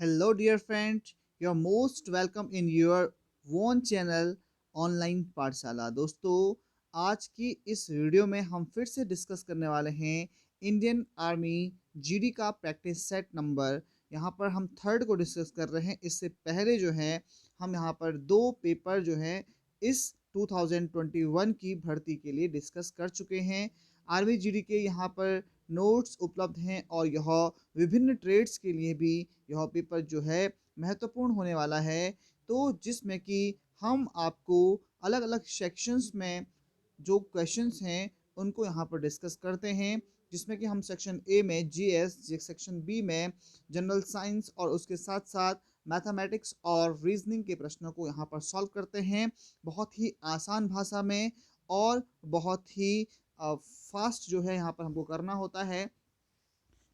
Hello, dear friend. You're most welcome in your own channel online पाठशाला। दोस्तों, आज की इस वीडियो में हम फिर से डिस्कस करने वाले हैं इंडियन आर्मी जीडी का प्रैक्टिस सेट नंबर। यहाँ पर हम थर्ड को डिस्कस कर रहे हैं। इससे पहले जो है हम यहाँ पर दो पेपर जो हैं इस 2021 की भर्ती के लिए डिस्कस कर चुके हैं। आर्मी जीडी के यहाँ पर नोट्स उपलब्ध हैं और यह विभिन्न ट्रेड्स के लिए भी यह पेपर जो है महत्वपूर्ण होने वाला है। तो जिसमें कि हम आपको अलग अलग सेक्शंस में जो क्वेश्चंस हैं उनको यहाँ पर डिस्कस करते हैं, जिसमें कि हम सेक्शन ए में जीएस, सेक्शन बी में जनरल साइंस और उसके साथ साथ मैथमेटिक्स और रीजनिंग के प्रश्नों को यहाँ पर सॉल्व करते हैं बहुत ही आसान भाषा में। और बहुत ही फास्ट जो है यहाँ पर हमको करना होता है।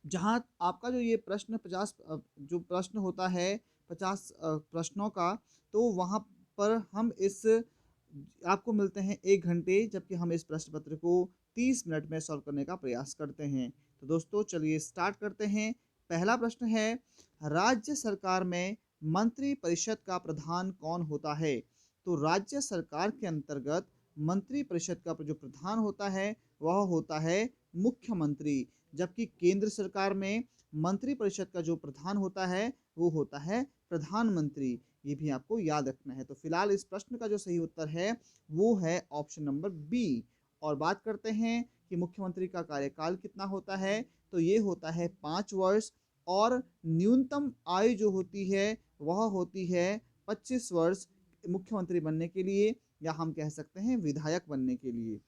जहाँ आपका जो ये प्रश्न 50 जो प्रश्न होता है 50 प्रश्नों का, तो वहाँ पर हम इस आपको मिलते हैं 1 घंटे, जबकि हम इस प्रश्न पत्र को 30 मिनट में सॉल्व करने का प्रयास करते हैं। तो दोस्तों चलिए स्टार्ट करते हैं। पहला प्रश्न है, राज्य सरकार में मंत्री परिषद का प्रधान कौन होता है? तो राज्य सरकार के अंतर्गत मंत्री परिषद का जो प्रधान होता है वह होता है मुख्यमंत्री, जबकि केंद्र सरकार में मंत्री परिषद का जो प्रधान होता है वो होता है प्रधानमंत्री। ये भी आपको याद रखना है। तो फिलहाल इस प्रश्न का जो सही उत्तर है वो है ऑप्शन नंबर बी। और बात करते हैं कि मुख्यमंत्री का कार्यकाल कितना होता है, तो ये होता है 5 वर्ष। और न्यूनतम आयु जो होती है वह होती है 25 वर्ष मुख्यमंत्री बनने के लिए, या हम कह सकते हैं विधायक बनने के लिए।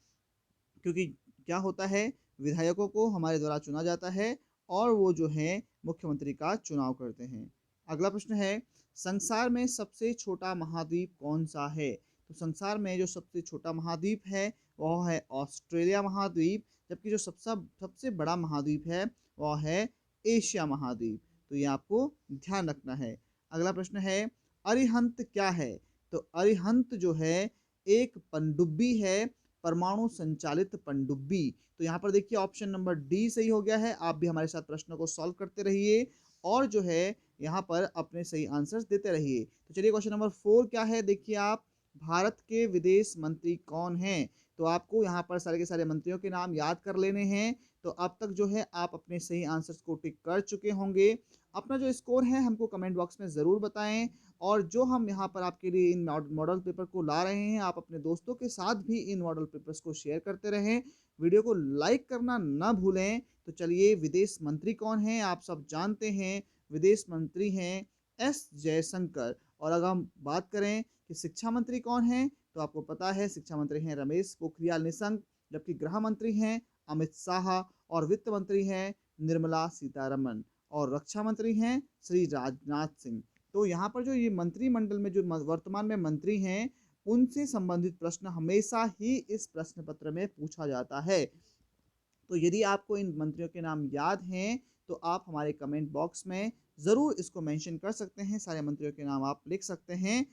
क्योंकि क्या होता है, विधायकों को हमारे द्वारा चुना जाता है और वो जो है मुख्यमंत्री का चुनाव करते हैं। अगला प्रश्न है, संसार में सबसे छोटा महाद्वीप कौन सा है? तो संसार में जो सबसे छोटा महाद्वीप है वह है ऑस्ट्रेलिया महाद्वीप, जबकि जो सबसे सबसे बड़ा महाद्वीप है वह है एशिया महाद्वीप। तो ये आपको ध्यान रखना है। अगला प्रश्न है, अरिहंत क्या है? तो अरिहंत जो है एक पनडुब्बी है, परमाणु संचालित पनडुब्बी। तो यहाँ पर देखिए ऑप्शन नंबर डी सही हो गया है। आप भी हमारे साथ प्रश्नों को सॉल्व करते रहिए और जो है यहाँ पर अपने सही आंसर्स देते रहिए। तो चलिए क्वेश्चन नंबर 4 क्या है, देखिए आप, भारत के विदेश मंत्री कौन हैं? तो आपको यहाँ पर सारे के सारे मंत्रियों के नाम याद कर लेने हैं। तो अब तक जो है आप अपने सही आंसर्स को टिक कर चुके होंगे। अपना जो स्कोर है हमको कमेंट बॉक्स में ज़रूर बताएं। और जो हम यहाँ पर आपके लिए इन मॉडल पेपर को ला रहे हैं, आप अपने दोस्तों के साथ भी इन मॉडल पेपर्स को शेयर करते रहें। वीडियो को लाइक करना ना भूलें। तो चलिए, विदेश मंत्री कौन हैं आप सब जानते हैं। विदेश मंत्री हैं एस जयशंकर। और अगर हम बात करें कि शिक्षा मंत्री कौन हैं, तो आपको पता है शिक्षा मंत्री हैं रमेश पोखरियाल निशंक, जबकि गृह मंत्री हैं अमित शाह और वित्त मंत्री हैं निर्मला सीतारमन और रक्षा मंत्री हैं श्री राजनाथ सिंह। तो यहाँ पर जो ये मंत्रिमंडल में जो वर्तमान में मंत्री हैं उनसे संबंधित प्रश्न हमेशा ही इस प्रश्न पत्र में पूछा जाता है। तो यदि आपको इन मंत्रियों के नाम याद हैं तो आप हमारे कमेंट बॉक्स में ज़रूर इसको मेंशन कर सकते हैं। सारे मंत्रियों के नाम आप लिख सकते हैं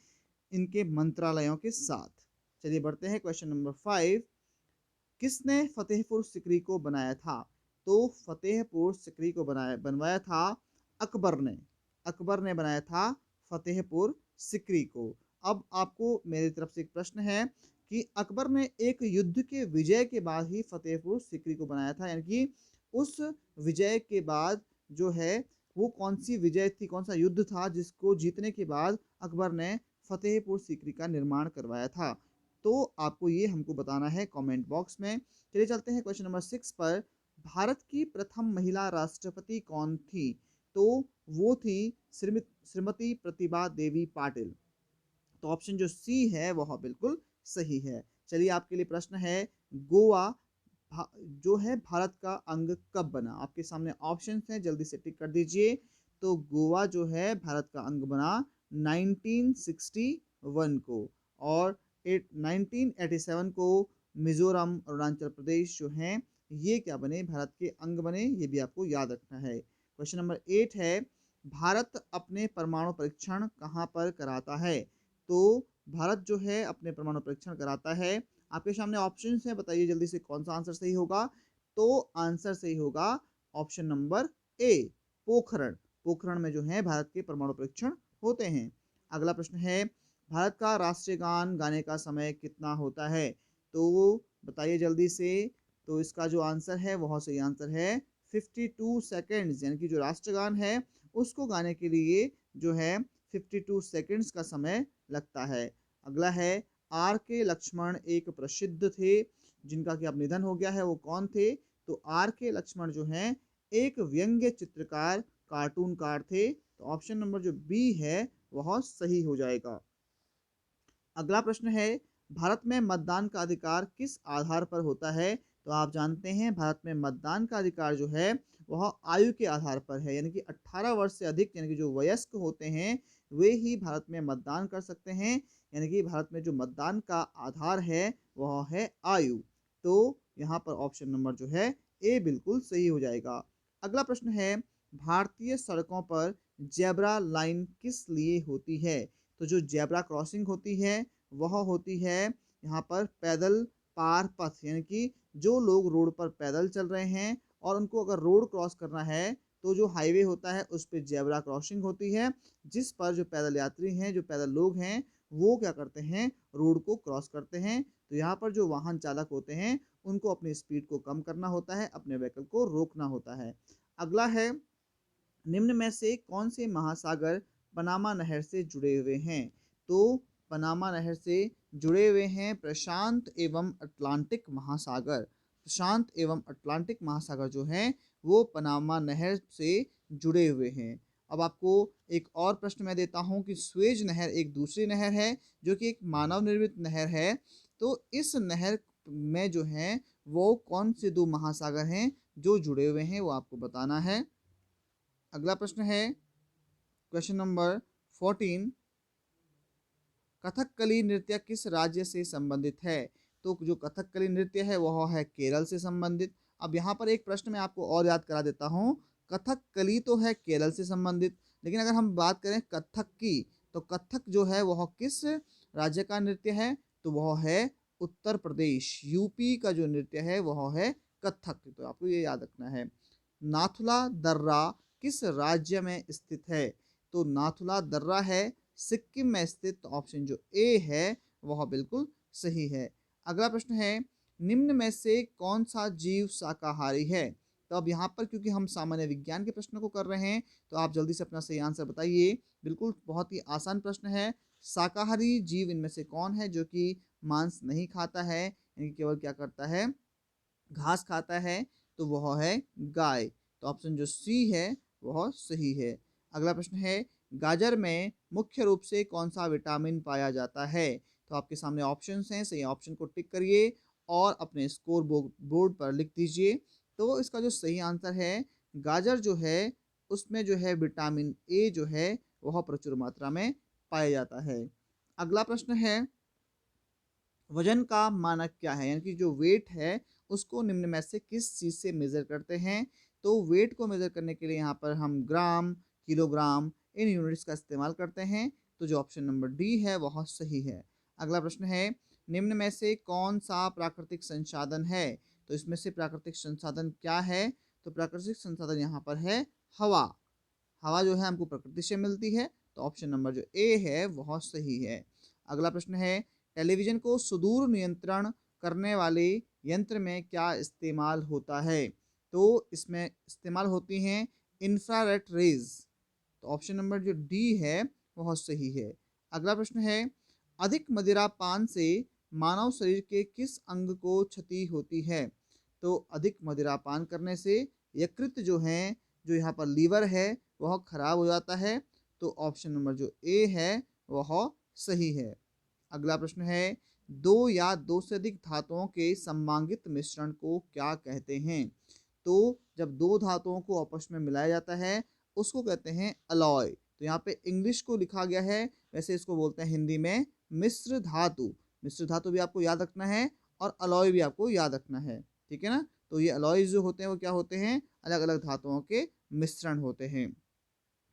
इनके मंत्रालयों के साथ। चलिए बढ़ते हैं क्वेश्चन नंबर 5। किसने फतेहपुर सिकरी को बनाया था? तो फतेहपुर सिकरी को बनवाया था अकबर ने। अकबर ने बनाया था फतेहपुर सिकरी को। अब आपको मेरी तरफ से एक प्रश्न है कि अकबर ने एक युद्ध के विजय के बाद ही फतेहपुर सिकरी को बनाया था, यानी कि उस विजय के बाद जो है वो कौन सी विजय थी, कौन सा युद्ध था जिसको जीतने के बाद अकबर ने फतेहपुर सिकरी का निर्माण करवाया था? तो आपको ये हमको बताना है कमेंट बॉक्स में। चलिए चलते हैं क्वेश्चन नंबर 6 पर। भारत की प्रथम महिला राष्ट्रपति कौन थी? तो वो थी श्रीमती प्रतिभा देवी पाटिल। तो ऑप्शन जो सी है वह बिल्कुल सही है। चलिए आपके लिए प्रश्न है, गोवा जो है भारत का अंग कब बना? आपके सामने ऑप्शन हैं, जल्दी से टिक कर दीजिए। तो गोवा जो है भारत का अंग बना 1961 को। और 1987 को मिजोरम, अरुणाचल प्रदेश जो हैं ये क्या बने, भारत के अंग बने। ये भी आपको याद रखना है। क्वेश्चन नंबर 8 है, भारत अपने परमाणु परीक्षण कहाँ पर कराता है? तो भारत जो है अपने परमाणु परीक्षण कराता है, आपके सामने ऑप्शन है, बताइए जल्दी से कौन सा आंसर सही होगा। तो आंसर सही होगा option number A, Pokhran. Pokhran में जो है भारत के परमाणु परीक्षण होते हैं। अगला प्रश्न है, भारत का राष्ट्रीय गान गाने का समय कितना होता है? तो बताइए जल्दी से। तो इसका जो आंसर है वह सही आंसर है 52 सेकंड्स, यानी कि जो राष्ट्रगान है उसको गाने के लिए जो है 52 सेकंड्स का समय लगता है। अगला है, आर के लक्ष्मण एक प्रसिद्ध थे जिनका कि अब निधन हो गया है, वो कौन थे? तो आर के लक्ष्मण जो हैं एक व्यंग्य चित्रकार, कार्टूनकार थे। तो ऑप्शन नंबर जो बी है वह सही हो जाएगा। अगला प्रश्न है, भारत में मतदान का अधिकार किस आधार पर होता है? तो आप जानते हैं भारत में मतदान का अधिकार जो है वह आयु के आधार पर है, यानी कि 18 वर्ष से अधिक यानी कि जो वयस्क होते हैं वे ही भारत में मतदान कर सकते हैं। यानी कि भारत में जो मतदान का आधार है वह है आयु। तो यहाँ पर ऑप्शन नंबर जो है ए बिल्कुल सही हो जाएगा। अगला प्रश्न है, भारतीय सड़कों पर जेब्रा लाइन किस लिए होती है? तो जो जेब्रा क्रॉसिंग होती है वह होती है यहाँ पर पैदल पार पथ, यानी कि जो लोग रोड पर पैदल चल रहे हैं और उनको अगर रोड क्रॉस करना है तो जो हाईवे होता है उस पर जेब्रा क्रॉसिंग होती है, जिस पर जो पैदल यात्री हैं, जो पैदल लोग हैं, वो क्या करते हैं, रोड को क्रॉस करते हैं। तो यहाँ पर जो वाहन चालक होते हैं उनको अपनी स्पीड को कम करना होता है, अपने व्हीकल को रोकना होता है। अगला है, निम्न में से कौन से महासागर पनामा नहर से जुड़े हुए हैं? तो पनामा नहर से जुड़े हुए हैं प्रशांत एवं अटलांटिक महासागर। प्रशांत एवं अटलांटिक महासागर जो हैं वो पनामा नहर से जुड़े हुए हैं। अब आपको एक और प्रश्न मैं देता हूं कि स्वेज नहर एक दूसरी नहर है जो कि एक मानव निर्मित नहर है। तो इस नहर में जो है वो कौन से दो महासागर हैं जो जुड़े हुए हैं, वो आपको बताना है। अगला प्रश्न है, क्वेश्चन नंबर 14, कथकली नृत्य किस राज्य से संबंधित है? तो जो कथकली नृत्य है वह है केरल से संबंधित। अब यहाँ पर एक प्रश्न मैं आपको और याद करा देता हूँ। कथकली तो है केरल से संबंधित, लेकिन अगर हम बात करें कथक की, तो कथक जो है वह किस राज्य का नृत्य है? तो वह है उत्तर प्रदेश, यूपी का जो नृत्य है वह है कथक। तो आपको ये याद रखना है। नाथुला दर्रा किस राज्य में स्थित है? तो नाथुला दर्रा है सिक्किम में स्थित। ऑप्शन जो ए है वह बिल्कुल सही है। अगला प्रश्न है, निम्न में से कौन सा जीव शाकाहारी है? तो अब यहाँ पर क्योंकि हम सामान्य विज्ञान के प्रश्न को कर रहे हैं तो आप जल्दी से अपना सही आंसर बताइए। बिल्कुल बहुत ही आसान प्रश्न है। शाकाहारी जीव इनमें से कौन है जो कि मांस नहीं खाता है, यानी केवल क्या करता है, घास खाता है? तो वह है गाय। तो ऑप्शन जो सी है वह सही है। अगला प्रश्न है, गाजर में मुख्य रूप से कौन सा विटामिन पाया जाता है? तो आपके सामने ऑप्शंस हैं, सही ऑप्शन को टिक करिए और अपने स्कोर बोर्ड पर लिख दीजिए। तो इसका जो सही आंसर है, गाजर जो है उसमें जो है विटामिन ए जो है वह प्रचुर मात्रा में पाया जाता है। अगला प्रश्न है, वजन का मानक क्या है, यानी कि जो वेट है उसको निम्न में से किस चीज़ से मेज़र करते हैं? तो वेट को मेज़र करने के लिए यहाँ पर हम ग्राम, किलोग्राम इन यूनिट्स का इस्तेमाल करते हैं। तो जो ऑप्शन नंबर डी है वह सही है। अगला प्रश्न है, निम्न में से कौन सा प्राकृतिक संसाधन है? तो इसमें से प्राकृतिक संसाधन क्या है? तो प्राकृतिक संसाधन यहाँ पर है हवा। हवा जो है हमको प्रकृति से मिलती है। तो ऑप्शन नंबर जो ए है वह सही है। अगला प्रश्न है, टेलीविज़न को सुदूर नियंत्रण करने वाले यंत्र में क्या इस्तेमाल होता है? तो इसमें इस्तेमाल होती हैं इंफ्रारेड रेज। तो ऑप्शन नंबर जो डी है वह सही है। अगला प्रश्न है, अधिक मदिरा पान से मानव शरीर के किस अंग को क्षति होती है? तो अधिक मदिरा पान करने से यकृत जो है, जो यहाँ पर लीवर है वह खराब हो जाता है। तो ऑप्शन नंबर जो ए है वह सही है। अगला प्रश्न है, दो या दो से अधिक धातुओं के सममांगित मिश्रण को क्या कहते हैं? तो जब दो धातुओं को आपस में मिलाया जाता है उसको कहते हैं अलॉय। तो यहाँ पे इंग्लिश को लिखा गया है, वैसे इसको बोलते हैं हिंदी में मिश्र धातु। मिश्र धातु भी आपको याद रखना है और अलॉय भी आपको याद रखना है, ठीक है ना? तो ये अलॉयज जो होते हैं वो क्या होते हैं, अलग अलग धातुओं के मिश्रण होते हैं।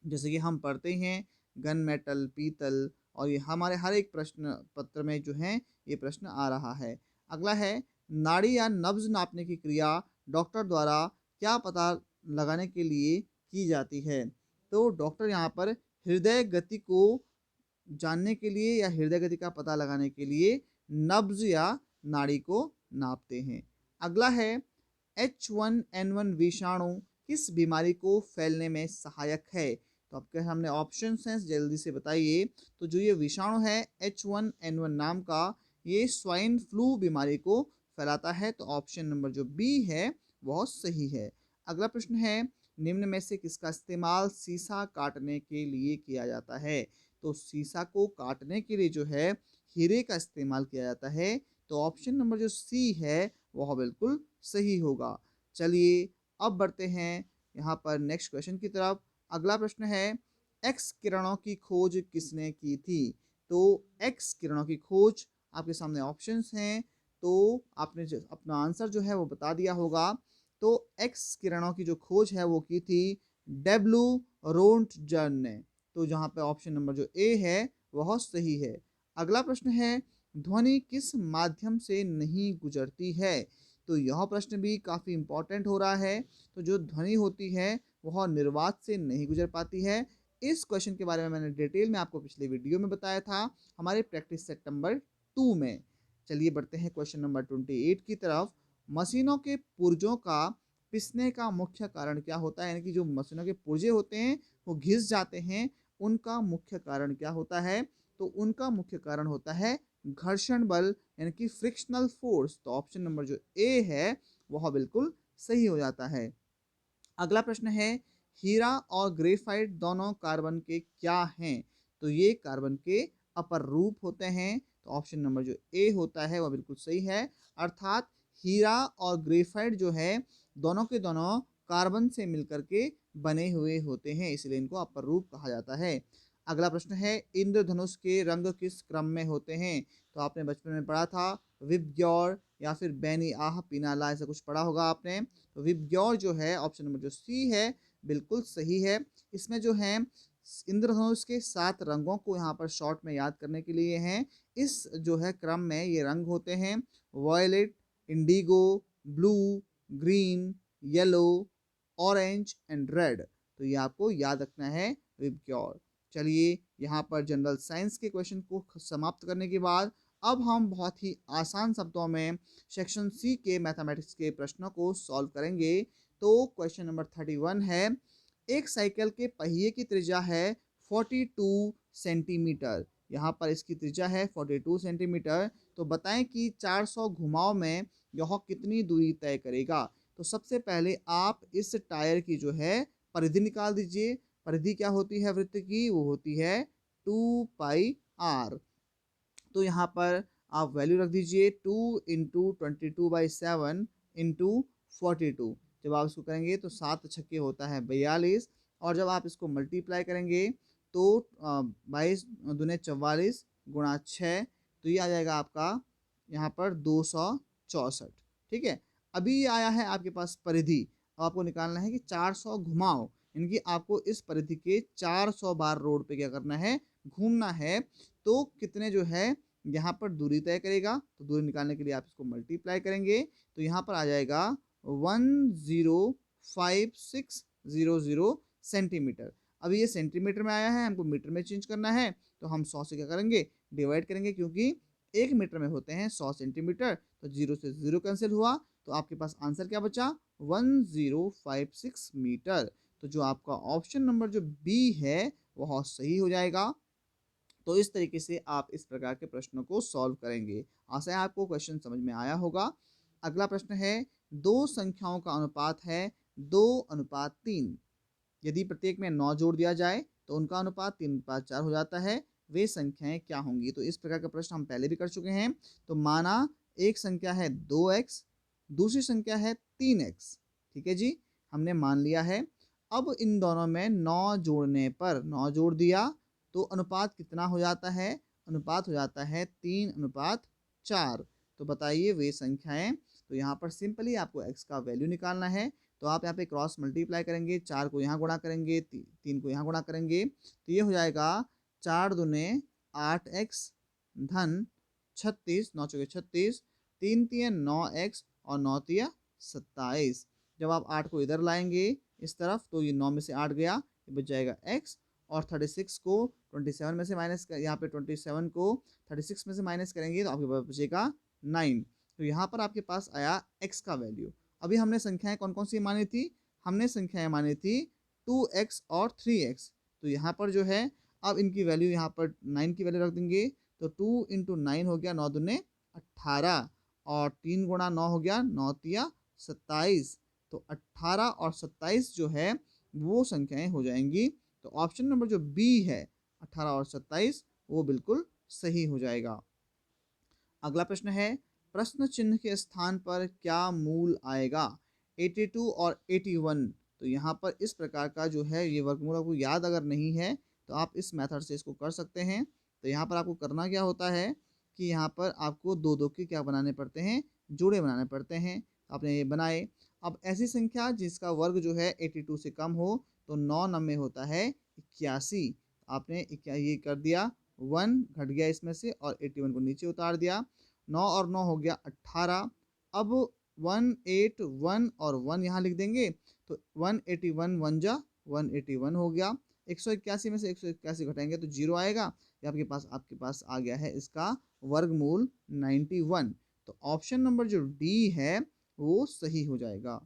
जैसे कि हम पढ़ते हैं गन मेटल, पीतल, और ये हमारे हर एक प्रश्न पत्र में जो है ये प्रश्न आ रहा है। अगला है, नाड़ी या नब्ज नापने की क्रिया डॉक्टर द्वारा क्या पता लगाने के लिए की जाती है? तो डॉक्टर यहाँ पर हृदय गति को जानने के लिए या हृदय गति का पता लगाने के लिए नब्ज या नाड़ी को नापते हैं। अगला है H1N1 विषाणु किस बीमारी को फैलने में सहायक है? तो आपके सामने ऑप्शंस हैं, जल्दी से बताइए। तो जो ये विषाणु है H1N1 नाम का, ये स्वाइन फ्लू बीमारी को फैलाता है। तो ऑप्शन नंबर जो बी है वह सही है। अगला प्रश्न है, निम्न में से किसका इस्तेमाल शीशा काटने के लिए किया जाता है? तो शीशा को काटने के लिए जो है हीरे का इस्तेमाल किया जाता है। तो ऑप्शन नंबर जो सी है वह बिल्कुल सही होगा। चलिए अब बढ़ते हैं यहाँ पर नेक्स्ट क्वेश्चन की तरफ। अगला प्रश्न है, एक्स किरणों की खोज किसने की थी? तो एक्स किरणों की खोज आपके सामने ऑप्शंस हैं, तो आपने अपना आंसर जो है वो बता दिया होगा। तो एक्स किरणों की जो खोज है वो की थी डब्ल्यू रोंटजन ने। तो जहाँ पे ऑप्शन नंबर जो ए है वह सही है। अगला प्रश्न है, ध्वनि किस माध्यम से नहीं गुजरती है? तो यह प्रश्न भी काफ़ी इंपॉर्टेंट हो रहा है। तो जो ध्वनि होती है वह निर्वात से नहीं गुजर पाती है। इस क्वेश्चन के बारे में मैंने डिटेल में आपको पिछले वीडियो में बताया था, हमारे प्रैक्टिस सेट नंबर 2 में। चलिए बढ़ते हैं क्वेश्चन नंबर 28 की तरफ। मशीनों के पुर्जों का पिसने का मुख्य कारण क्या होता है? यानी कि जो मशीनों के पुर्जे होते हैं वो घिस जाते हैं, उनका मुख्य कारण क्या होता है? तो उनका मुख्य कारण होता है घर्षण बल, यानी कि फ्रिक्शनल फोर्स। तो ऑप्शन नंबर जो ए है वह बिल्कुल सही हो जाता है। अगला प्रश्न है, हीरा और ग्रेफाइट दोनों कार्बन के क्या हैं? तो ये कार्बन के अपर रूप होते हैं। तो ऑप्शन नंबर जो ए होता है वह बिल्कुल सही है। अर्थात हीरा और ग्रेफाइट जो है दोनों के दोनों कार्बन से मिलकर के बने हुए होते हैं, इसलिए इनको अपर रूप कहा जाता है। अगला प्रश्न है, इंद्रधनुष के रंग किस क्रम में होते हैं? तो आपने बचपन में पढ़ा था विबग्योर या फिर बैनी आह पिनाला, ऐसा कुछ पढ़ा होगा आपने। तो विबग्योर जो है ऑप्शन नंबर जो सी है बिल्कुल सही है। इसमें जो है इंद्रधनुष के 7 रंगों को यहाँ पर शॉर्ट में याद करने के लिए हैं। इस जो है क्रम में ये रंग होते हैं violet, indigo, blue, green, yellow, orange and red. तो ये आपको याद रखना है विबग्योर। चलिए यहाँ पर जनरल साइंस के क्वेश्चन को समाप्त करने के बाद अब हम बहुत ही आसान शब्दों में सेक्शन सी के मैथमेटिक्स के प्रश्नों को सॉल्व करेंगे। तो क्वेश्चन नंबर 31 है, एक साइकिल के पहिए की त्रिज्या है 42 सेंटीमीटर। यहाँ पर इसकी त्रिज्या है 42 सेंटीमीटर। तो बताएं कि 400 घुमाव में यह कितनी दूरी तय करेगा? तो सबसे पहले आप इस टायर की जो है परिधि निकाल दीजिए। परिधि क्या होती है वृत्त की? वो होती है 2πr। तो यहाँ पर आप वैल्यू रख दीजिए 2 इंटू 22/7 इंटू 42। जब आप इसको करेंगे तो 7 छक्के होता है 42, और जब आप इसको मल्टीप्लाई करेंगे तो 22 दूने 44 गुणा 6, तो ये आ जाएगा आपका यहाँ पर 264। ठीक है, अभी ये आया है आपके पास परिधि। अब आपको निकालना है कि 400 घुमाओ, यानी कि आपको इस परिधि के 400 बार रोड पे क्या करना है? घूमना है। तो कितने जो है यहाँ पर दूरी तय करेगा? तो दूरी निकालने के लिए आप इसको मल्टीप्लाई करेंगे तो यहाँ पर आ जाएगा 105,600 सेंटीमीटर। अभी ये सेंटीमीटर में आया है, हमको मीटर में चेंज करना है, तो हम 100 से क्या करेंगे? डिवाइड करेंगे, क्योंकि 1 मीटर में होते हैं 100 सेंटीमीटर। तो 0 से 0 कैंसिल हुआ, तो आपके पास आंसर क्या बचा? 1056 मीटर। तो जो आपका ऑप्शन नंबर जो बी है वह सही हो जाएगा। तो इस तरीके से आप इस प्रकार के प्रश्नों को सॉल्व करेंगे। आशा है आपको क्वेश्चन समझ में आया होगा। अगला प्रश्न है, दो संख्याओं का अनुपात है 2:3। यदि प्रत्येक में 9 जोड़ दिया जाए तो उनका अनुपात 3:4 हो जाता है। वे संख्याएं क्या होंगी? तो इस प्रकार का प्रश्न हम पहले भी कर चुके हैं। तो माना एक संख्या है 2x, दूसरी संख्या है 3x। ठीक है जी, हमने मान लिया है। अब इन दोनों में 9 जोड़ने पर 9 जोड़ दिया तो अनुपात कितना हो जाता है? अनुपात हो जाता है 3:4। तो बताइए वे संख्याएं। तो यहाँ पर सिंपली आपको x का वैल्यू निकालना है। तो आप यहाँ पे क्रॉस मल्टीप्लाई करेंगे, 4 को यहाँ गुणा करेंगे, 3 को यहाँ गुणा करेंगे, तो ये हो जाएगा 4 दूने 8x धन 36, 9 चौके 36, 3 तिया 9x और 9 तिया 27। जब आप 8 को इधर लाएंगे इस तरफ तो ये 9 में से 8 गया, ये बच जाएगा x, और 36 को 27 में से माइनस कर, यहाँ पे 27 को 36 में से माइनस करेंगे तो आपके पास बचेगा 9। तो यहाँ पर आपके पास आया x का वैल्यू। अभी हमने संख्याएं कौन कौन सी मानी थी, हमने संख्याएं मानी थी 2x और 3x। तो यहाँ पर जो है अब इनकी वैल्यू यहाँ पर 9 की वैल्यू रख देंगे, तो 2 इंटू 9 हो गया 9 दूने 18, और 3 गुणा 9 हो गया 9 तिया 27। तो 18 और 27 जो है वो संख्याएं हो जाएंगी। तो ऑप्शन नंबर जो बी है 18 और 27 वो बिल्कुल सही हो जाएगा। अगला प्रश्न है, प्रश्न चिन्ह के स्थान पर क्या मूल आएगा, 82 और 81। तो यहाँ पर इस प्रकार का जो है ये वर्गमूल आपको याद अगर नहीं है तो आप इस मेथड से इसको कर सकते हैं। तो यहाँ पर आपको करना क्या होता है कि यहाँ पर आपको दो दो के क्या बनाने पड़ते हैं, जोड़े बनाने पड़ते हैं। आपने ये बनाए। अब ऐसी संख्या जिसका वर्ग जो है 82 से कम हो तो 9 नम में होता है 81। आपने ये कर दिया, 1 घट गया इसमें से और 81 को नीचे उतार दिया। 9 और 9 हो गया 18। अब 181 और 1 यहाँ लिख देंगे तो 181 वन जा 181 हो गया। 181 में से 181 घटाएंगे तो 0 आएगा। ये आपके पास आ गया है इसका वर्गमूल 91। तो ऑप्शन नंबर जो डी है वो सही हो जाएगा।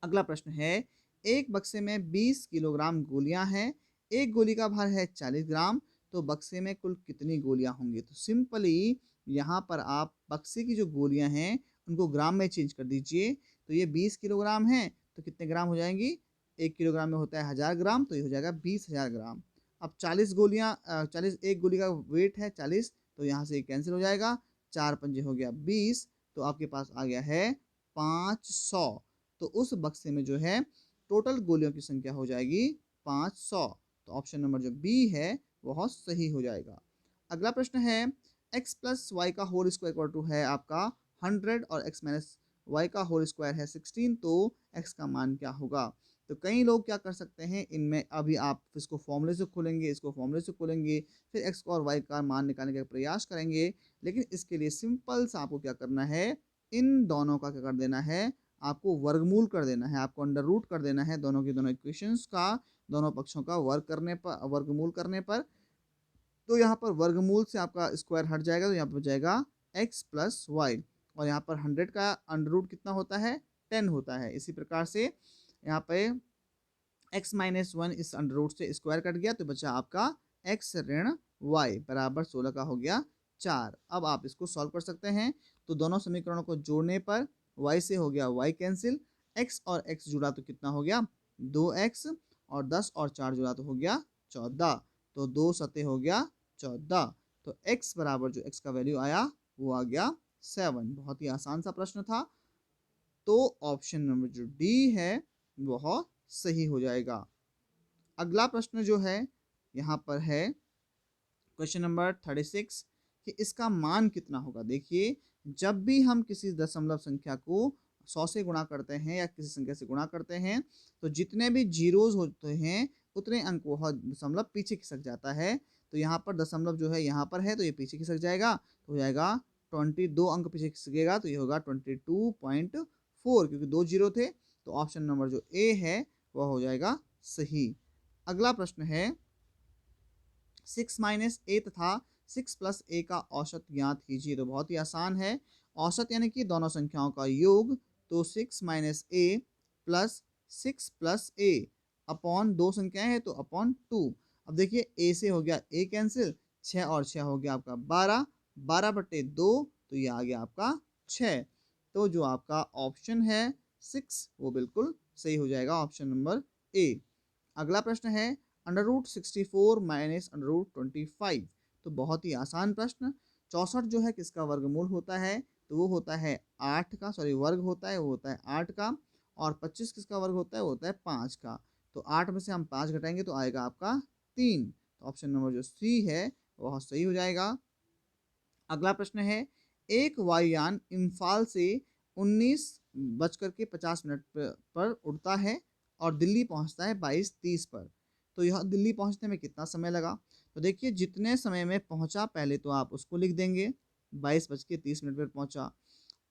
अगला प्रश्न है, एक बक्से में 20 किलोग्राम गोलियां हैं, एक गोली का भार है 40 ग्राम, तो बक्से में कुल कितनी गोलियां होंगी। तो सिंपली यहाँ पर आप बक्से की जो गोलियां हैं उनको ग्राम में चेंज कर दीजिए। तो ये 20 किलोग्राम है तो कितने ग्राम हो जाएंगी, 1 किलोग्राम में होता है 1000 ग्राम, तो ये हो जाएगा 20,000 ग्राम। अब 40 गोलियां 40, एक गोली का वेट है 40, तो यहाँ से कैंसिल हो जाएगा, 4 पंजे हो गया 20, तो आपके पास आ गया है 500। तो उस बक्से में जो है टोटल गोलियों की संख्या हो जाएगी 500। तो ऑप्शन नंबर जो बी है वह सही हो जाएगा। अगला प्रश्न है, x प्लस वाई का होल स्क्वायर इक्वल टू है आपका 100 और x माइनस वाई का होल स्क्वायर है 16, तो x का मान क्या होगा। तो कई लोग क्या कर सकते हैं इनमें, अभी आप इसको फॉर्मूले से खोलेंगे, इसको फॉर्मूले से खोलेंगे, फिर x और y का मान निकालने का प्रयास करेंगे। लेकिन इसके लिए सिंपल सा आपको क्या करना है, इन दोनों का क्या कर देना है, आपको वर्गमूल कर देना है, आपको अंडर रूट कर देना है दोनों की दोनों इक्वेशंस का, दोनों पक्षों का वर्गमूल करने पर। तो यहाँ पर वर्गमूल से आपका स्क्वायर हट जाएगा, तो यहाँ पर जाएगा x प्लस वाई, और यहाँ पर 100 का अंडर रूट कितना होता है, 10 होता है। इसी प्रकार से यहाँ पे x माइनस 1 इस अंडर रूट से स्क्वायर कट गया, तो बचा आपका x ऋण y बराबर 16 का हो गया 4। अब आप इसको सॉल्व कर सकते हैं। तो दोनों समीकरणों को जोड़ने पर y से हो गया y कैंसिल, x और x जुड़ा तो कितना हो गया 2x, और 10 और 4 जुड़ा तो हो गया 14, तो 2 सते हो गया 14। तो x बराबर जो x का वैल्यू आया वो आ गया 7। बहुत ही आसान सा प्रश्न था। तो ऑप्शन नंबर जो डी है वह सही हो जाएगा। अगला प्रश्न जो है यहाँ पर है क्वेश्चन नंबर 36 कि इसका मान कितना होगा। देखिए, जब भी हम किसी दशमलव संख्या को 100 से गुणा करते हैं या किसी संख्या से गुणा करते हैं तो जितने भी जीरोज होते हैं उतने अंक वह दशमलव पीछे खिसक जाता है। तो यहाँ पर दशमलव जो है यहाँ पर है तो ये पीछे खिसक जाएगा, तो हो जाएगा 22 अंक पीछे खिसकेगा, तो ये होगा 22.4, क्योंकि 2 जीरो थे। तो ऑप्शन नंबर जो ए है वह हो जाएगा सही। अगला प्रश्न है, 6 माइनस ए तथा 6 प्लस ए का औसत ज्ञात कीजिए। तो बहुत ही आसान है, औसत यानी कि दोनों संख्याओं का योग। तो 6 माइनस ए प्लस 6 प्लस ए अपॉन दो संख्याएं हैं तो अपॉन 2। अब देखिए ए से हो गया ए कैंसिल, 6 और 6 हो गया आपका 12, 12/2, तो ये आ गया आपका 6। तो जो आपका ऑप्शन है 6 वो बिल्कुल सही हो जाएगा, ऑप्शन नंबर ए। अगला प्रश्न है, √64 माइनस √25। तो बहुत ही आसान प्रश्न। 64 जो है किसका वर्गमूल होता है, तो वो होता है 8 का, सॉरी वर्ग होता है वो होता है 8 का, और 25 किसका वर्ग होता है वो होता है 5 का। तो 8 में से हम 5 घटाएंगे तो आएगा आपका 3। तो ऑप्शन नंबर जो सी है वह सही हो जाएगा। अगला प्रश्न है, एक वायुयान इम्फाल से 19:50 पर उड़ता है और दिल्ली पहुंचता है 22:30 पर। तो यह दिल्ली पहुंचने में कितना समय लगा। तो देखिए, जितने समय में पहुंचा पहले तो आप उसको लिख देंगे, 22:30 पर पहुंचा,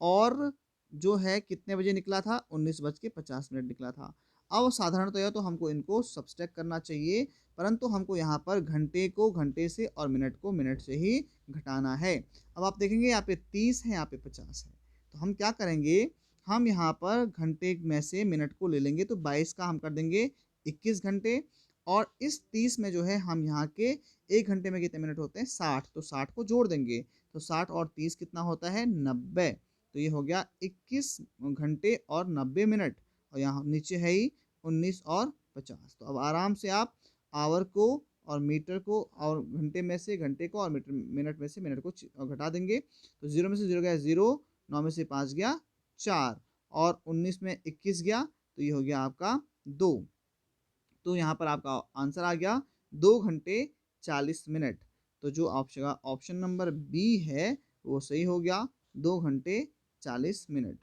और जो है कितने बजे निकला था, 19:50 निकला था। अब साधारणतया तो हमको इनको सब्सट्रैक्ट करना चाहिए, परंतु हमको यहाँ पर घंटे को घंटे से और मिनट को मिनट से ही घटाना है। अब आप देखेंगे यहाँ पे 30 है, यहाँ पे 50 है, तो हम क्या करेंगे, हम यहाँ पर घंटे में से मिनट को ले लेंगे, तो 22 का हम कर देंगे 21 घंटे, और इस 30 में जो है हम यहाँ के 1 घंटे में कितने मिनट होते हैं, 60, तो 60 को जोड़ देंगे, तो 60 और 30 कितना होता है, 90। तो ये हो गया 21 घंटे और 90 मिनट, और यहाँ नीचे है ही 19 और 50। तो अब आराम से आप आवर को और मीटर को और घंटे में से घंटे को और मीटर मिनट में से मिनट को घटा देंगे, तो 0 में से 0 गया 0, 9 में से 5 गया 4, और 19 में 21 गया, तो ये हो गया आपका 2। तो यहाँ पर आपका आंसर आ गया 2 घंटे 40 मिनट। तो जो ऑप्शन नंबर बी है वो सही हो गया, 2 घंटे 40 मिनट।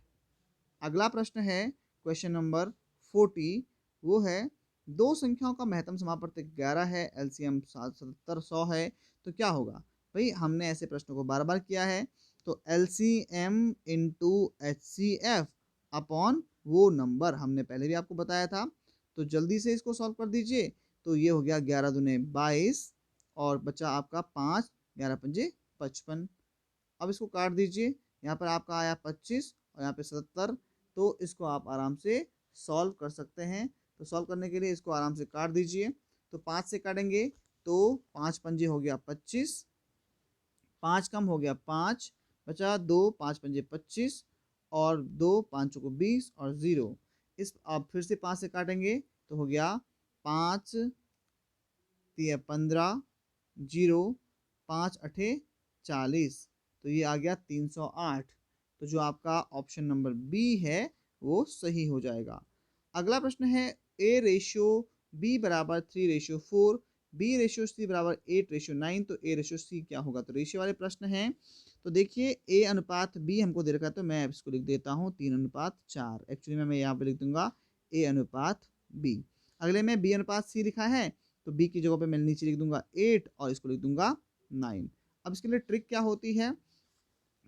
अगला प्रश्न है क्वेश्चन नंबर 40, वो है दो संख्याओं का महत्तम समापवर्ती 11 है, एलसीएम 77 100 है, तो क्या होगा। भाई हमने ऐसे प्रश्नों को बार बार किया है, तो एलसीएम इंटू एचसीएफ अपॉन वो नंबर हमने पहले भी आपको बताया था, तो जल्दी से इसको सॉल्व कर दीजिए। तो ये हो गया 11 दूने 22, और बचा आपका 5, 11 पंजे 55। अब इसको काट दीजिए, यहाँ पर आपका आया 25 और यहाँ पे 77, तो इसको आप आराम से सॉल्व कर सकते हैं। तो सॉल्व करने के लिए इसको आराम से काट दीजिए, तो 5 से काटेंगे तो 5 पंजे हो गया 25, 5 कम हो गया 5, बचा 2, 5 पंजे 25, और 2 5 को 20 और 0। इस आप फिर से 5 से काटेंगे तो हो गया 5 तिया 15, 0, 5 अठे 40, तो ये आ गया 308। तो जो आपका ऑप्शन नंबर बी है वो सही हो जाएगा। अगला प्रश्न है ए रेशियो बी बराबर 3:4, बी रेशियो सी बराबर 8:9, तो ए रेशियो सी क्या होगा। तो रेशियो वाले प्रश्न हैं, तो देखिए ए अनुपात बी हमको दे रखा है, तो मैं इसको लिख देता हूँ 3:4। एक्चुअली मैं यहाँ पे लिख दूंगा ए अनुपात बी। अगले में बी अनुपात सी लिखा है, तो बी की जगह पे मैं नीचे लिख दूंगा 8 और इसको लिख दूंगा 9। अब इसके लिए ट्रिक क्या होती है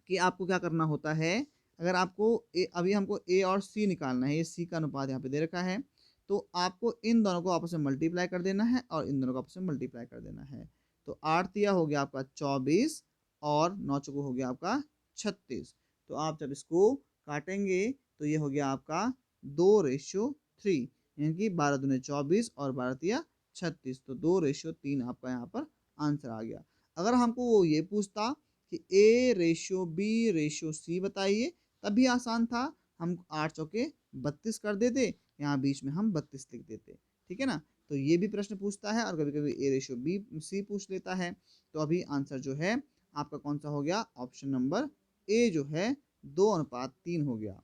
कि आपको क्या करना होता है, अगर आपको अभी हमको ए और सी निकालना है, ये सी का अनुपात यहाँ पे दे रखा है, तो आपको इन दोनों को आपस में मल्टीप्लाई कर देना है और इन दोनों को आपस में मल्टीप्लाई कर देना है। तो 8 तिया हो गया आपका 24 और 9 चौको हो गया आपका 36। तो आप जब इसको काटेंगे तो ये हो गया आपका 2:3, यानी कि 12 दूने 24 और 12 तिया 36, तो 2:3 आपका यहाँ पर आंसर आ गया। अगर हमको वो ये पूछता कि A ratio B ratio C बताइए, तब भी आसान था, हम 8 चौके 32 कर देते, यहाँ बीच में हम 32 लिख देते, ठीक है ना। तो ये भी प्रश्न पूछता है और कभी कभी ए रेशियो बी सी पूछ लेता है। तो अभी आंसर जो है आपका कौन सा हो गया, ऑप्शन नंबर ए जो है 2:3 हो गया।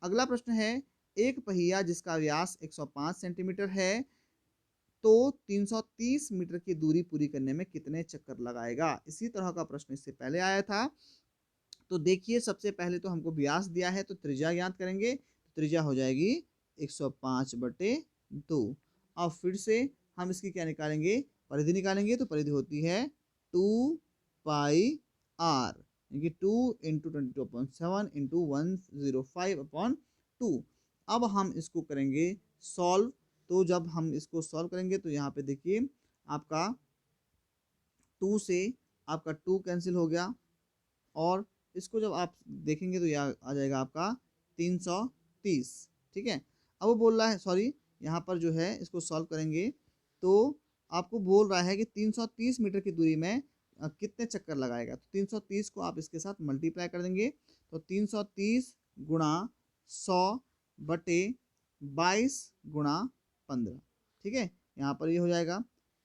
अगला प्रश्न है एक पहिया जिसका व्यास 105 सेंटीमीटर है, तो 330 मीटर की दूरी पूरी करने में कितने चक्कर लगाएगा। इसी तरह का प्रश्न इससे पहले आया था। तो देखिए सबसे पहले तो हमको व्यास दिया है, तो त्रिज्या ज्ञात करेंगे, तो त्रिज्या हो जाएगी 105/2। अब फिर से हम इसकी क्या निकालेंगे, परिधि निकालेंगे, तो परिधि होती है 2πr, यानी कि 2 इंटू 22/7 इंटू 105/2। अब हम इसको करेंगे सॉल्व, तो जब हम इसको सॉल्व करेंगे तो यहाँ पे देखिए आपका 2 से आपका 2 कैंसिल हो गया, और इसको जब आप देखेंगे तो यह आ जाएगा आपका 330, ठीक है। अब वो बोल रहा है, सॉरी, यहाँ पर जो है इसको सॉल्व करेंगे तो आपको बोल रहा है कि 330 मीटर की दूरी में कितने चक्कर लगाएगा। तो 330 को आप इसके साथ मल्टीप्लाई कर देंगे, तो 330 गुणा 100/22 गुणा 15, ठीक है। यहाँ पर ये हो जाएगा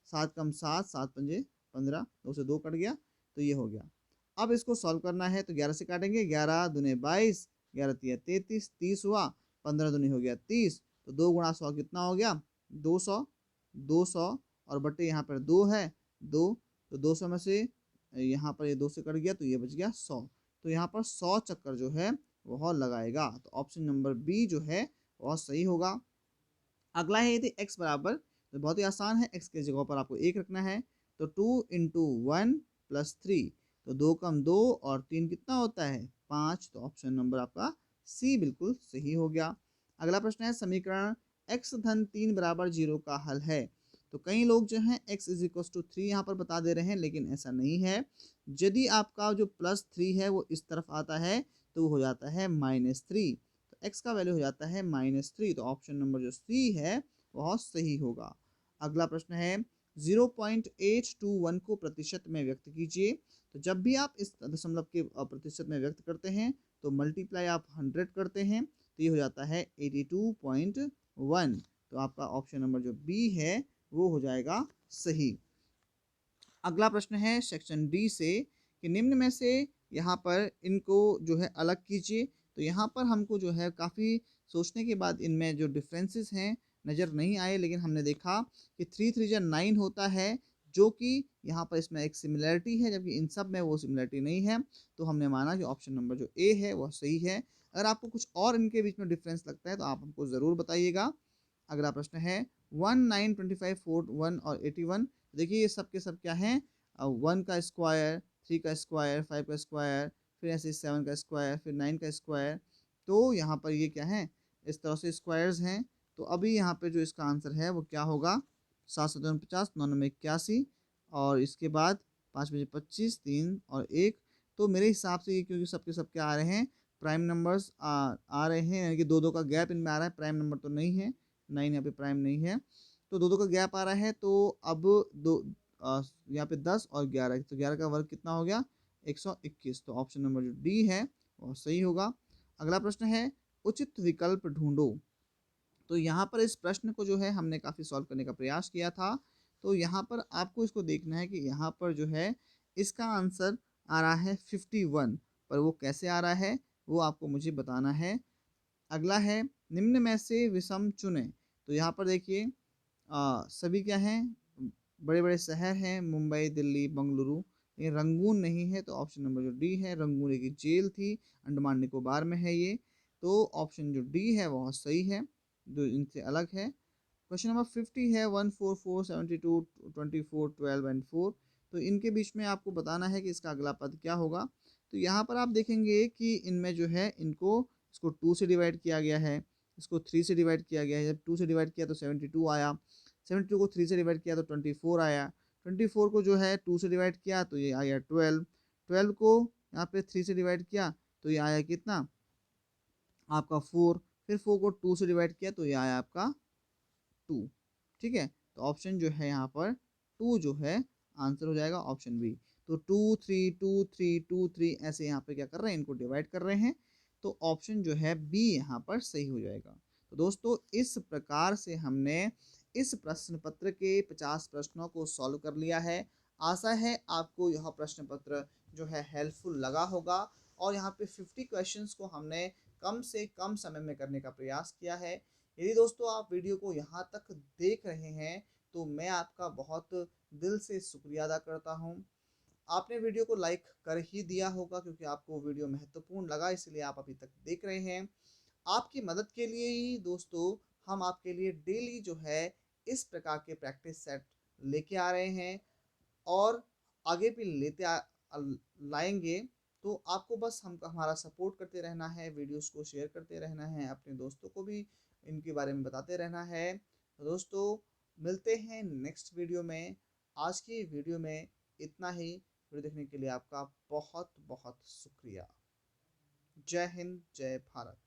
7 कम 7, 7 पंजे 15, 2 से 2 कट गया, तो ये हो गया। अब इसको सॉल्व करना है, तो 11 से काटेंगे, 11 दूने 22, 11 तिया 33, 30 हुआ, 15 दूनी हो गया 30, तो 2 गुणा 100 कितना हो गया 200, 200 और बटे यहाँ पर 2 है 2, तो 200 में से यहाँ पर ये 2 से कट गया, तो ये बच गया 100। तो यहाँ पर 100 चक्कर जो है वह लगाएगा, तो ऑप्शन नंबर बी जो है वह सही होगा। अगला है यदि x बराबर, तो बहुत ही आसान है, x के जगह पर आपको 1 रखना है, तो 2 इंटू 1 प्लस 3, तो 2 कम 2 और 3 कितना होता है 5, तो ऑप्शन नंबर आपका सी बिल्कुल सही हो गया। अगला प्रश्न है समीकरण x धन 3 बराबर 0 का हल है। तो कई लोग जो हैं x इज इक्वल टू 3 यहाँ पर बता दे रहे हैं, लेकिन ऐसा नहीं है। यदि आपका जो +3 है वो इस तरफ आता है तो वो हो जाता है -3, तो x का वैल्यू हो जाता है -3। तो ऑप्शन नंबर जो सी है वह सही होगा। अगला प्रश्न है 0.821 को प्रतिशत में व्यक्त कीजिए। तो जब भी आप इस दशमलव के प्रतिशत में व्यक्त करते हैं तो मल्टीप्लाई आप 100 करते हैं तो ये हो जाता है 82.1। तो आपका ऑप्शन नंबर जो बी है वो हो जाएगा सही। अगला प्रश्न है सेक्शन डी से कि निम्न में से यहाँ पर इनको जो है अलग कीजिए। तो यहाँ पर हमको जो है काफ़ी सोचने के बाद इनमें जो डिफरेंसेस हैं नज़र नहीं आए, लेकिन हमने देखा कि 3 3 जा 9 होता है, जो कि यहाँ पर इसमें एक सिमिलरिटी है, जबकि इन सब में वो सिमिलरिटी नहीं है। तो हमने माना कि ऑप्शन नंबर जो ए है वह सही है। अगर आपको कुछ और इनके बीच में डिफरेंस लगता है तो आप हमको ज़रूर बताइएगा। अगला प्रश्न है 1 9 25 4 1 और 81। देखिए ये सब के सब क्या हैं, 1 का स्क्वायर, 3 का स्क्वायर, 5 का स्क्वायर, फिर ऐसे 7 का स्क्वायर, फिर 9 का स्क्वायर। तो यहाँ पर ये क्या है, इस तरह से स्क्वायर्स हैं। तो अभी यहाँ पे जो इसका आंसर है वो क्या होगा, 749, 9 में 81 और इसके बाद 5 बजे 25, 3 और 1। तो मेरे हिसाब से ये क्योंकि सबके सब क्या आ रहे हैं, प्राइम नंबर्स आ रहे हैं, यानी कि दो दो का गैप इनमें आ रहा है, प्राइम नंबर तो नहीं है, 9 यहाँ पे प्राइम नहीं है। तो दो दो का गैप आ रहा है। तो अब दो यहाँ पे 10 और 11, तो 11 का वर्ग कितना हो गया, 121। तो ऑप्शन नंबर जो डी है वो सही होगा। अगला प्रश्न है उचित विकल्प ढूंढो। तो यहाँ पर इस प्रश्न को जो है हमने काफ़ी सॉल्व करने का प्रयास किया था। तो यहाँ पर आपको इसको देखना है कि यहाँ पर जो है इसका आंसर आ रहा है 51, पर वो कैसे आ रहा है वो आपको मुझे बताना है। अगला है निम्न में से विषम चुने। तो यहाँ पर देखिए सभी क्या हैं, बड़े बड़े शहर हैं, मुंबई, दिल्ली, बंगलुरु। ये रंगून नहीं है, तो ऑप्शन नंबर जो डी है, रंगून एक जेल थी, अंडमान निकोबार में है ये। तो ऑप्शन जो डी है वह सही है, जो इनसे अलग है। क्वेश्चन नंबर 50 है 1 4 4 72 24 12 एंड 4। तो इनके बीच में आपको बताना है कि इसका अगला पद क्या होगा। तो यहाँ पर आप देखेंगे कि इनमें जो है इनको इसको 2 से डिवाइड किया गया है, इसको 3 से डिवाइड किया गया है। जब 2 से डिवाइड किया तो 72 आया, 72 को 3 से डिवाइड किया तो 24 आया, 24 को जो है 2 से डिवाइड किया तो ये आया 12, 12 को यहाँ पे 3 से डिवाइड किया तो ये आया कितना आपका 4, फिर 4 को 2 से डिवाइड किया तो ये आया आपका 2। ठीक है, तो ऑप्शन जो है यहाँ पर 2 जो है आंसर हो जाएगा ऑप्शन बी। तो 2 3 2 3 2 3 ऐसे यहाँ पे क्या कर रहे हैं, इनको डिवाइड कर रहे हैं। तो ऑप्शन जो है बी यहाँ पर सही हो जाएगा। तो दोस्तों इस प्रकार से हमने इस प्रश्न पत्र के 50 प्रश्नों को सॉल्व कर लिया है। आशा है आपको यह प्रश्न पत्र जो है हेल्पफुल लगा होगा, और यहाँ पे 50 क्वेश्चंस को हमने कम से कम समय में करने का प्रयास किया है। यदि दोस्तों आप वीडियो को यहाँ तक देख रहे हैं तो मैं आपका बहुत दिल से शुक्रिया अदा करता हूँ। आपने वीडियो को लाइक कर ही दिया होगा क्योंकि आपको वीडियो महत्वपूर्ण लगा, इसलिए आप अभी तक देख रहे हैं। आपकी मदद के लिए ही दोस्तों हम आपके लिए डेली जो है इस प्रकार के प्रैक्टिस सेट लेके आ रहे हैं, और आगे भी लाएंगे। तो आपको बस हम हमारा सपोर्ट करते रहना है, वीडियोस को शेयर करते रहना है, अपने दोस्तों को भी इनके बारे में बताते रहना है। तो दोस्तों मिलते हैं नेक्स्ट वीडियो में। आज की वीडियो में इतना ही। वीडियो देखने के लिए आपका बहुत बहुत शुक्रिया। जय हिंद, जय भारत।